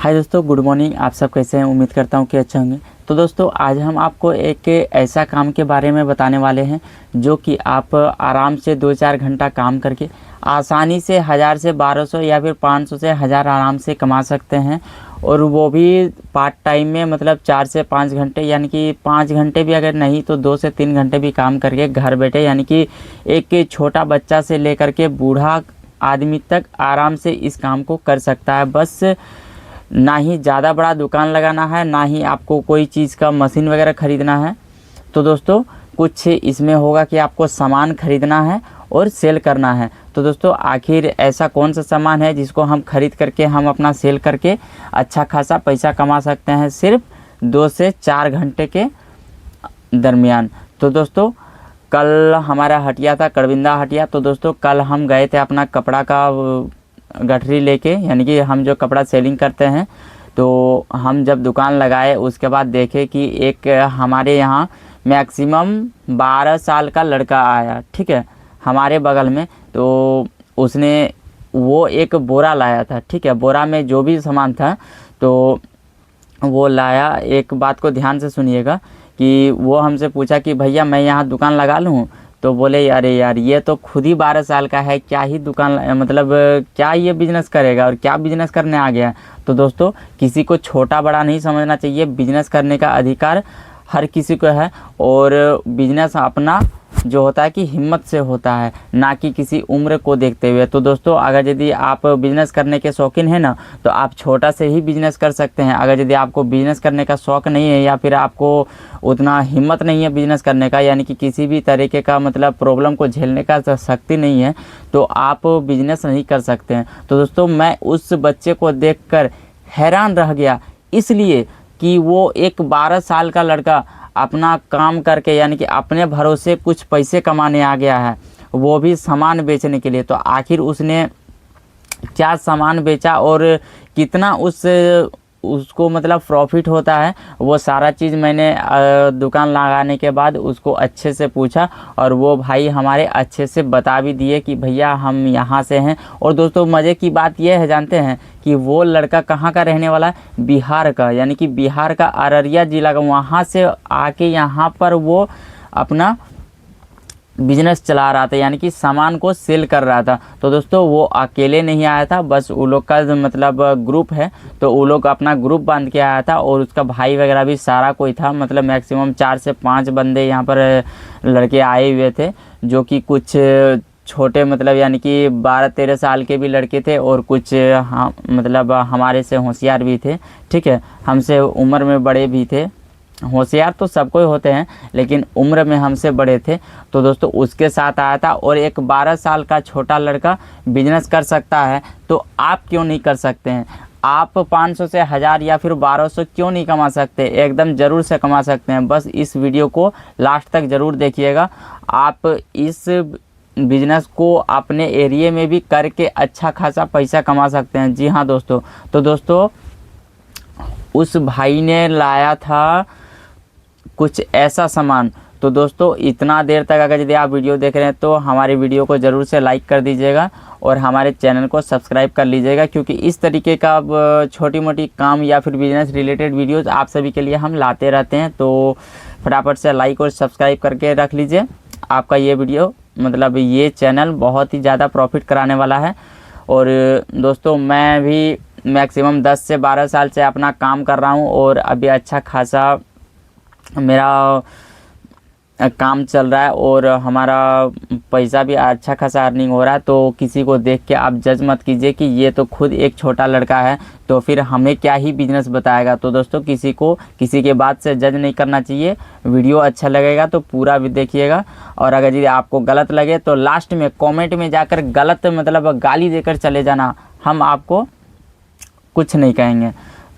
हाय दोस्तों, good morning. आप सब कैसे हैं? उम्मीद करता हूँ कि अच्छे होंगे। तो दोस्तों, आज हम आपको एक ऐसा काम के बारे में बताने वाले हैं जो कि आप आराम से 2-4 घंटा काम करके आसानी से 1000 से 1200 या फिर 500 से 1000 आराम से कमा सकते हैं। और वो भी पार्ट टाइम में, मतलब 4 से 5 घंटे, यानी कि 5 घंटे भी अगर नहीं तो 2 से 3 घंटे भी काम करके घर बैठे, यानी कि एक छोटा बच्चा से लेकर के बूढ़ा आदमी तक आराम से इस काम को कर सकता है। बस ना ही ज़्यादा बड़ा दुकान लगाना है, ना ही आपको कोई चीज़ का मशीन वगैरह ख़रीदना है। तो दोस्तों, कुछ इसमें होगा कि आपको सामान ख़रीदना है और सेल करना है। तो दोस्तों, आखिर ऐसा कौन सा सामान है जिसको हम ख़रीद करके हम अपना सेल करके अच्छा खासा पैसा कमा सकते हैं सिर्फ 2 से 4 घंटे के दरमियान। तो दोस्तों, कल हमारा हटिया था, कड़विंदा हटिया। तो दोस्तों, कल हम गए थे अपना कपड़ा का गठरी लेके, यानी कि हम जो कपड़ा सेलिंग करते हैं। तो हम जब दुकान लगाए उसके बाद देखे कि एक हमारे यहाँ मैक्सिमम 12 साल का लड़का आया, ठीक है, हमारे बगल में। तो उसने वो एक बोरा लाया था, ठीक है, बोरा में जो भी सामान था तो वो लाया। एक बात को ध्यान से सुनिएगा कि वो हमसे पूछा कि भैया मैं यहाँ दुकान लगा लूँ। तो बोले अरे यार, ये तो खुद ही 12 साल का है, क्या ही दुकान, मतलब क्या ये बिज़नेस करेगा और क्या बिज़नेस करने आ गया। तो दोस्तों, किसी को छोटा बड़ा नहीं समझना चाहिए। बिज़नेस करने का अधिकार हर किसी को है। और बिज़नेस अपना जो होता है कि हिम्मत से होता है, ना कि किसी उम्र को देखते हुए। तो दोस्तों, अगर यदि आप बिज़नेस करने के शौकीन हैं ना, तो आप छोटा से ही बिज़नेस कर सकते हैं। अगर यदि आपको बिज़नेस करने का शौक़ नहीं है या फिर आपको उतना हिम्मत नहीं है बिज़नेस करने का, यानी कि किसी भी तरीके का मतलब प्रॉब्लम को झेलने का शक्ति नहीं है, तो आप बिज़नेस नहीं कर सकते हैं। तो दोस्तों, मैं उस बच्चे को देखकर हैरान रह गया, इसलिए कि वो एक 12 साल का लड़का अपना काम करके, यानी कि अपने भरोसे कुछ पैसे कमाने आ गया है, वो भी सामान बेचने के लिए। तो आखिर उसने क्या सामान बेचा और कितना उसको मतलब प्रॉफिट होता है, वो सारा चीज़ मैंने दुकान लगाने के बाद उसको अच्छे से पूछा। और वो भाई हमारे अच्छे से बता भी दिए कि भैया हम यहाँ से हैं। और दोस्तों, मज़े की बात यह है, जानते हैं कि वो लड़का कहाँ का रहने वाला है? बिहार का, यानी कि बिहार का अररिया ज़िला का। वहाँ से आके यहाँ पर वो अपना बिजनेस चला रहा था, यानी कि सामान को सेल कर रहा था। तो दोस्तों, वो अकेले नहीं आया था, बस वो लोग का मतलब ग्रुप है, तो वो लोग अपना ग्रुप बांध के आया था। और उसका भाई वगैरह भी सारा कोई था, मतलब मैक्सिमम 4 से 5 बंदे यहाँ पर लड़के आए हुए थे, जो कि कुछ छोटे, मतलब यानी कि 12-13 साल के भी लड़के थे, और कुछ हाँ मतलब हमारे से होशियार भी थे, ठीक है, हमसे उम्र में बड़े भी थे। होशियार तो सबको ही होते हैं, लेकिन उम्र में हमसे बड़े थे। तो दोस्तों, उसके साथ आया था। और एक 12 साल का छोटा लड़का बिजनेस कर सकता है, तो आप क्यों नहीं कर सकते हैं? आप 500 से 1000 या फिर 1200 क्यों नहीं कमा सकते? एकदम ज़रूर से कमा सकते हैं। बस इस वीडियो को लास्ट तक ज़रूर देखिएगा। आप इस बिजनेस को अपने एरिया में भी करके अच्छा खासा पैसा कमा सकते हैं। जी हाँ दोस्तों। तो दोस्तों, उस भाई ने लाया था कुछ ऐसा सामान। तो दोस्तों, इतना देर तक अगर यदि आप वीडियो देख रहे हैं तो हमारी वीडियो को ज़रूर से लाइक कर दीजिएगा और हमारे चैनल को सब्सक्राइब कर लीजिएगा, क्योंकि इस तरीके का छोटी मोटी काम या फिर बिजनेस रिलेटेड वीडियोस आप सभी के लिए हम लाते रहते हैं। तो फटाफट से लाइक और सब्सक्राइब करके रख लीजिए। आपका ये वीडियो, मतलब ये चैनल बहुत ही ज़्यादा प्रॉफिट कराने वाला है। और दोस्तों, मैं भी मैक्सिमम 10 से 12 साल से अपना काम कर रहा हूँ, और अभी अच्छा खासा मेरा काम चल रहा है और हमारा पैसा भी अच्छा खासा अर्निंग हो रहा है। तो किसी को देख के आप जज मत कीजिए कि ये तो खुद एक छोटा लड़का है, तो फिर हमें क्या ही बिजनेस बताएगा। तो दोस्तों, किसी को किसी के बात से जज नहीं करना चाहिए। वीडियो अच्छा लगेगा तो पूरा भी देखिएगा, और अगर यदि आपको गलत लगे तो लास्ट में कमेंट में जाकर गलत मतलब गाली देकर चले जाना, हम आपको कुछ नहीं कहेंगे।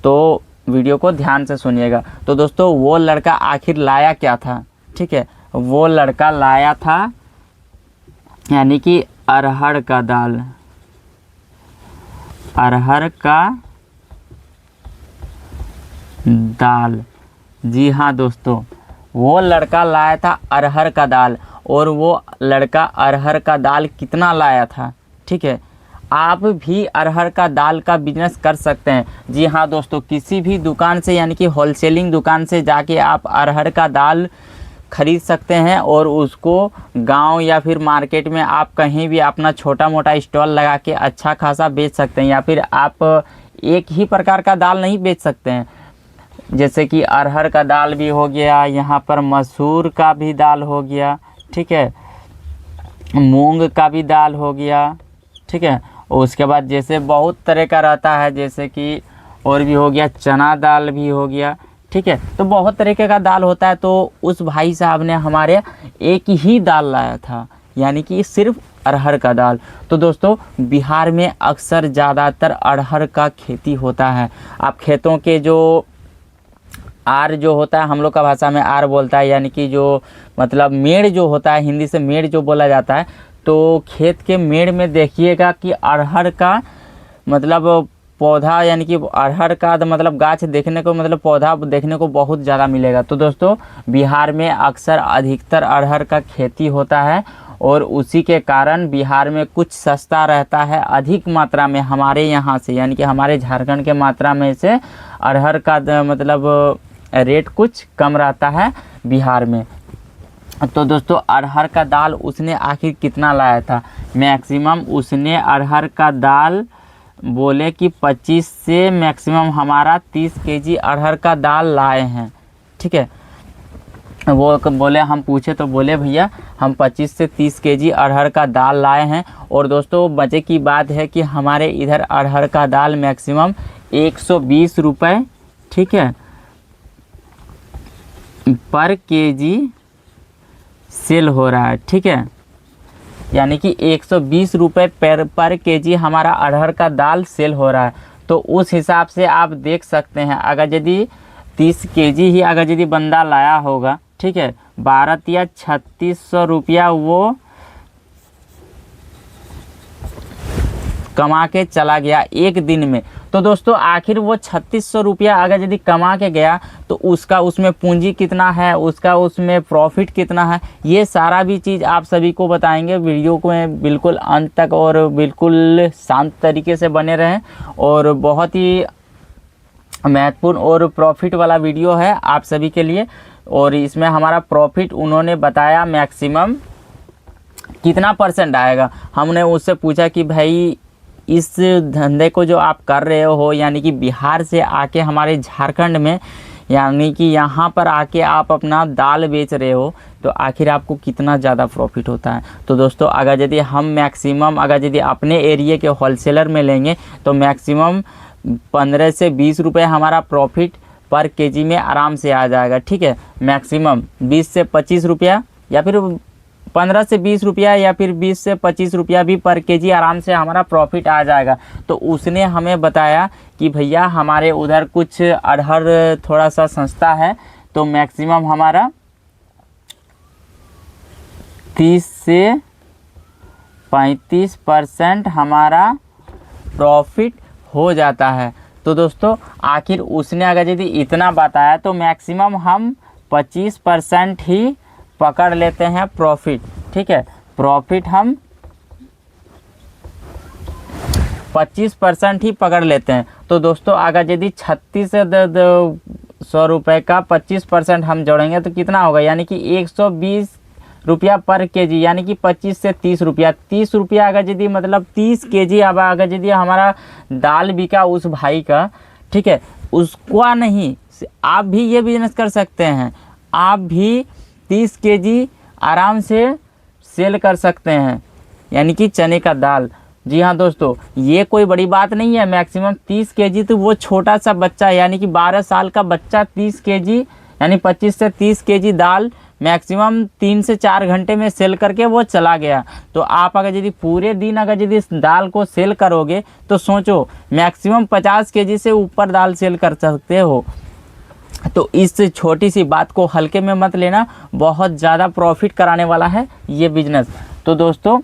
तो वीडियो को ध्यान से सुनिएगा। तो दोस्तों, वो लड़का आखिर लाया क्या था? ठीक है, वो लड़का लाया था यानी कि अरहर का दाल, अरहर का दाल। जी हाँ दोस्तों, वो लड़का लाया था अरहर का दाल। और वो लड़का अरहर का दाल कितना लाया था? ठीक है, आप भी अरहर का दाल का बिजनेस कर सकते हैं। जी हाँ दोस्तों, किसी भी दुकान से यानी कि होलसेलिंग दुकान से जाके आप अरहर का दाल खरीद सकते हैं और उसको गांव या फिर मार्केट में आप कहीं भी अपना छोटा मोटा स्टॉल लगा के अच्छा खासा बेच सकते हैं। या फिर आप एक ही प्रकार का दाल नहीं बेच सकते हैं, जैसे कि अरहर का दाल भी हो गया, यहाँ पर मसूर का भी दाल हो गया, ठीक है, मूंग का भी दाल हो गया, ठीक है। और उसके बाद जैसे बहुत तरह का रहता है, जैसे कि और भी हो गया, चना दाल भी हो गया, ठीक है। तो बहुत तरीके का दाल होता है। तो उस भाई साहब ने हमारे एक ही दाल लाया था, यानी कि सिर्फ अरहर का दाल। तो दोस्तों बिहार में अक्सर ज़्यादातर अरहर का खेती होता है। आप खेतों के जो आर जो होता है, हम लोग का भाषा में आर बोलता है, यानी कि जो मतलब मेड़ जो होता है, हिंदी से मेड़ जो बोला जाता है। तो खेत के मेड़ में देखिएगा कि अरहर का मतलब पौधा, यानी कि अरहर का मतलब गाछ देखने को, मतलब पौधा देखने को बहुत ज़्यादा मिलेगा। तो दोस्तों बिहार में अक्सर अधिकतर अरहर का खेती होता है और उसी के कारण बिहार में कुछ सस्ता रहता है अधिक मात्रा में हमारे यहाँ से, यानी कि हमारे झारखंड के मात्रा में से अरहर का मतलब रेट कुछ कम रहता है बिहार में। तो दोस्तों अरहर का दाल उसने आखिर कितना लाया था? मैक्सिमम उसने अरहर का दाल बोले कि 25 से मैक्सिमम हमारा 30 केजी अरहर का दाल लाए हैं, ठीक है। वो बोले, हम पूछे तो बोले भैया हम 25 से 30 केजी अरहर का दाल लाए हैं। और दोस्तों मज़े की बात है कि हमारे इधर अरहर का दाल मैक्सिमम 120 रुपये, ठीक है, पर केजी सेल हो रहा है, ठीक है। यानी कि 120 रुपये पर केजी हमारा अरहर का दाल सेल हो रहा है। तो उस हिसाब से आप देख सकते हैं, अगर यदि 30 केजी ही अगर यदि बंदा लाया होगा, ठीक है, 12 या 3600 रुपया वो कमा के चला गया एक दिन में। तो दोस्तों आखिर वो 3600 रुपया अगर यदि कमा के गया तो उसका उसमें पूंजी कितना है, उसका उसमें प्रॉफिट कितना है, ये सारा भी चीज़ आप सभी को बताएंगे। वीडियो को बिल्कुल अंत तक और बिल्कुल शांत तरीके से बने रहें। और बहुत ही महत्वपूर्ण और प्रॉफिट वाला वीडियो है आप सभी के लिए। और इसमें हमारा प्रॉफिट उन्होंने बताया मैक्सिमम कितना % आएगा। हमने उससे पूछा कि भाई इस धंधे को जो आप कर रहे हो, यानी कि बिहार से आके हमारे झारखंड में, यानी कि यहाँ पर आके आप अपना दाल बेच रहे हो, तो आखिर आपको कितना ज़्यादा प्रॉफिट होता है। तो दोस्तों अगर यदि हम मैक्सिमम अगर यदि अपने एरिया के होलसेलर में लेंगे तो मैक्सिमम 15 से 20 रुपये हमारा प्रॉफिट पर केजी में आराम से आ जाएगा, ठीक है। मैक्सिमम 20 से 25 रुपया या फिर 15 से 20 रुपया या फिर 20 से 25 रुपया भी पर केजी आराम से हमारा प्रॉफिट आ जाएगा। तो उसने हमें बताया कि भैया हमारे उधर कुछ अरहर थोड़ा सा सस्ता है, तो मैक्सिमम हमारा 30 से 35% हमारा प्रॉफिट हो जाता है। तो दोस्तों आखिर उसने अगर यदि इतना बताया तो मैक्सिमम हम 25% ही पकड़ लेते हैं प्रॉफिट, ठीक है। प्रॉफिट हम 25% ही पकड़ लेते हैं। तो दोस्तों अगर यदि 3600 रुपये का 25% हम जोड़ेंगे तो कितना होगा, यानी कि 120 रुपया पर केजी, यानी कि 25 से 30 रुपया। 30 रुपया अगर यदि मतलब 30 केजी अब अगर यदि हमारा दाल बिका उस भाई का, ठीक है, उसको नहीं, आप भी ये बिजनेस कर सकते हैं। आप भी 30 केजी आराम से सेल कर सकते हैं, यानी कि चने का दाल। जी हाँ दोस्तों, ये कोई बड़ी बात नहीं है। मैक्सिमम 30 केजी तो वो छोटा सा बच्चा यानी कि 12 साल का बच्चा 30 केजी यानी 25 से 30 केजी दाल मैक्सिमम 3 से 4 घंटे में सेल करके वो चला गया। तो आप अगर यदि पूरे दिन अगर यदि इस दाल को सेल करोगे तो सोचो मैक्सिमम 50 केजी से ऊपर दाल सेल कर सकते हो। तो इस छोटी सी बात को हल्के में मत लेना, बहुत ज़्यादा प्रॉफिट कराने वाला है ये बिजनेस। तो दोस्तों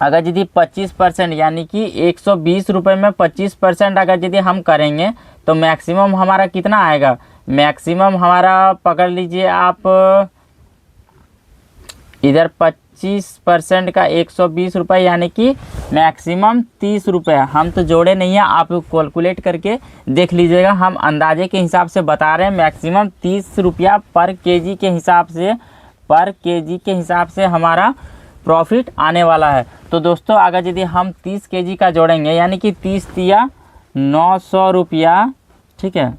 अगर यदि 25% यानी कि 120 रुपये में 25% अगर यदि हम करेंगे तो मैक्सिमम हमारा कितना आएगा, मैक्सिमम हमारा पकड़ लीजिए आप इधर 25% का 120 रुपये, यानी कि मैक्सिमम 30 रुपये। हम तो जोड़े नहीं हैं, आप कैलकुलेट करके देख लीजिएगा। हम अंदाजे के हिसाब से बता रहे हैं, मैक्सिमम 30 रुपया पर केजी के हिसाब से हमारा प्रॉफिट आने वाला है। तो दोस्तों अगर यदि हम 30 केजी का जोड़ेंगे, यानी कि 30 तिया 900 रुपया, ठीक है,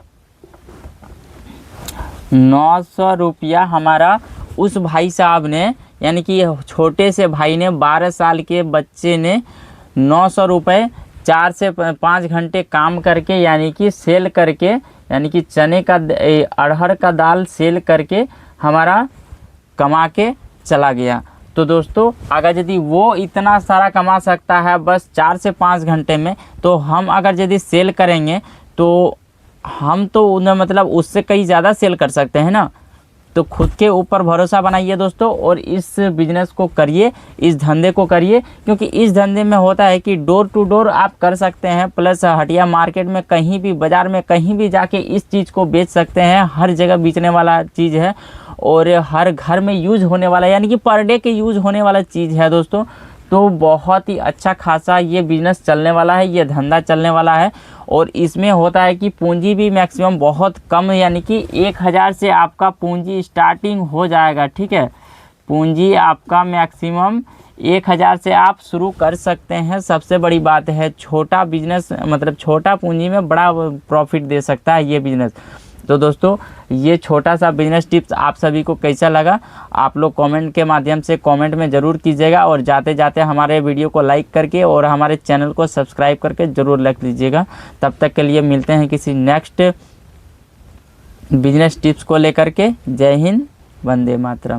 900 रुपया हमारा उस भाई साहब ने, यानी कि छोटे से भाई ने, 12 साल के बच्चे ने 900 रुपये 4 से 5 घंटे काम करके, यानी कि सेल करके, यानी कि चने का अरहर का दाल सेल करके हमारा कमा के चला गया। तो दोस्तों अगर यदि वो इतना सारा कमा सकता है बस 4 से 5 घंटे में, तो हम अगर यदि सेल करेंगे तो हम तो उन्हें मतलब उससे कहीं ज़्यादा सेल कर सकते हैं ना। तो खुद के ऊपर भरोसा बनाइए दोस्तों, और इस बिज़नेस को करिए, इस धंधे को करिए, क्योंकि इस धंधे में होता है कि डोर टू डोर आप कर सकते हैं, प्लस हटिया मार्केट में कहीं भी, बाज़ार में कहीं भी जाके इस चीज़ को बेच सकते हैं। हर जगह बेचने वाला चीज़ है और हर घर में यूज़ होने वाला, यानी कि पर डे के यूज़ होने वाला चीज़ है दोस्तों। तो बहुत ही अच्छा खासा ये बिज़नेस चलने वाला है, ये धंधा चलने वाला है। और इसमें होता है कि पूंजी भी मैक्सिमम बहुत कम, यानी कि 1000 से आपका पूंजी स्टार्टिंग हो जाएगा, ठीक है। पूंजी आपका मैक्सिमम 1000 से आप शुरू कर सकते हैं। सबसे बड़ी बात है, छोटा बिजनेस मतलब छोटा पूंजी में बड़ा प्रॉफिट दे सकता है ये बिज़नेस। तो दोस्तों ये छोटा सा बिजनेस टिप्स आप सभी को कैसा लगा, आप लोग कमेंट के माध्यम से कमेंट में ज़रूर कीजिएगा, और जाते जाते हमारे वीडियो को लाइक करके और हमारे चैनल को सब्सक्राइब करके ज़रूर रख लीजिएगा। तब तक के लिए मिलते हैं किसी नेक्स्ट बिजनेस टिप्स को लेकर के। जय हिंद, वंदे मातरम।